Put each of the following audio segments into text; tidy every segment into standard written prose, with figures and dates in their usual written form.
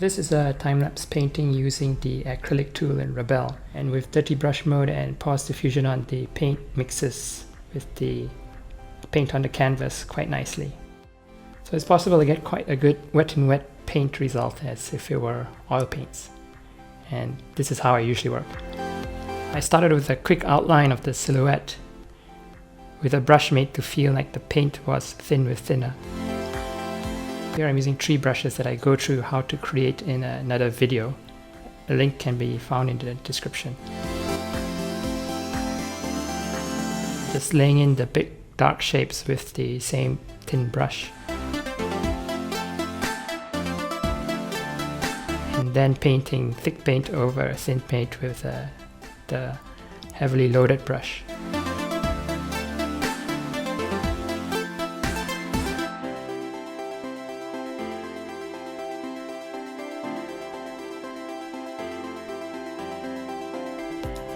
This is a time-lapse painting using the acrylic tool in Rebelle, and with dirty brush mode and pause diffusion on, the paint mixes with the paint on the canvas quite nicely. So it's possible to get quite a good wet in wet paint result as if it were oil paints. And this is how I usually work. I started with a quick outline of the silhouette with a brush made to feel like the paint was thin with thinner. Here I'm using 3 brushes that I go through how to create in another video. A link can be found in the description. Just laying in the big dark shapes with the same thin brush. And then painting thick paint over thin paint with the heavily loaded brush.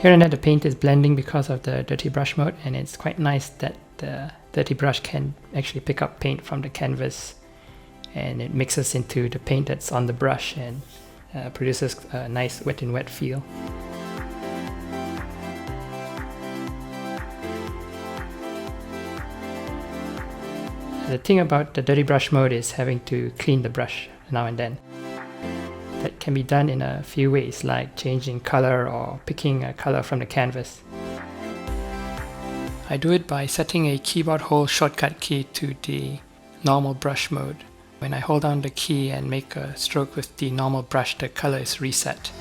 Here and there the paint is blending because of the dirty brush mode, and it's quite nice that the dirty brush can actually pick up paint from the canvas and it mixes into the paint that's on the brush and produces a nice wet in wet feel. The thing about the dirty brush mode is having to clean the brush now and then. That can be done in a few ways, like changing color or picking a color from the canvas. I do it by setting a keyboard hold shortcut key to the normal brush mode. When I hold down the key and make a stroke with the normal brush, the color is reset.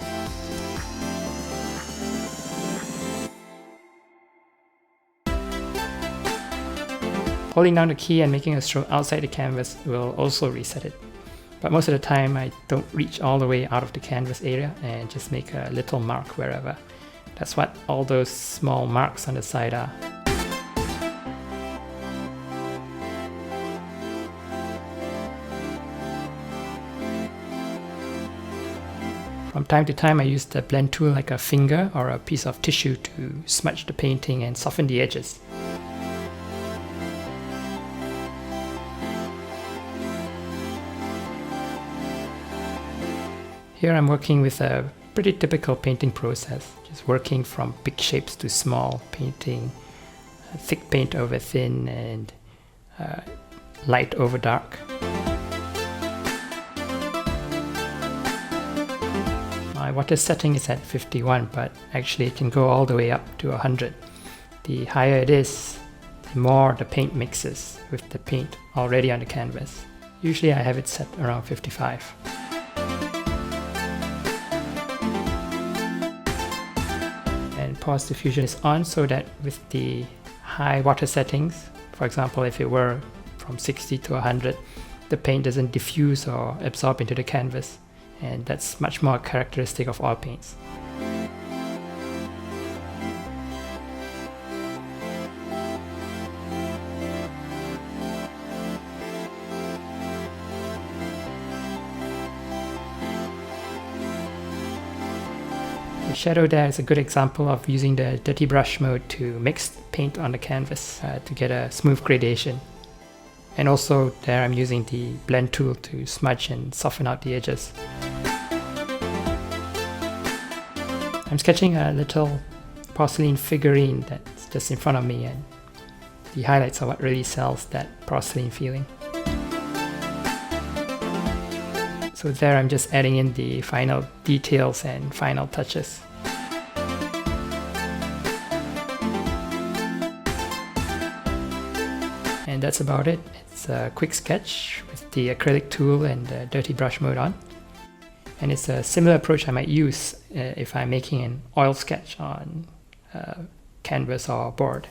Holding down the key and making a stroke outside the canvas will also reset it. But most of the time I don't reach all the way out of the canvas area and just make a little mark wherever. That's what all those small marks on the side are. From time to time I use the blend tool like a finger or a piece of tissue to smudge the painting and soften the edges. Here I'm working with a pretty typical painting process, just working from big shapes to small, painting thick paint over thin and light over dark. My water setting is at 51, but actually it can go all the way up to 100. The higher it is, the more the paint mixes with the paint already on the canvas. Usually I have it set around 55. Pause diffusion is on so that with the high water settings, for example if it were from 60 to 100, the paint doesn't diffuse or absorb into the canvas, and that's much more characteristic of oil paints. The shadow there is a good example of using the dirty brush mode to mix paint on the canvas to get a smooth gradation. And also there I'm using the blend tool to smudge and soften out the edges. I'm sketching a little porcelain figurine that's just in front of me, and the highlights are what really sells that porcelain feeling. So there I'm just adding in the final details and final touches. And that's about it. It's a quick sketch with the acrylic tool and the dirty brush mode on. And it's a similar approach I might use if I'm making an oil sketch on canvas or board.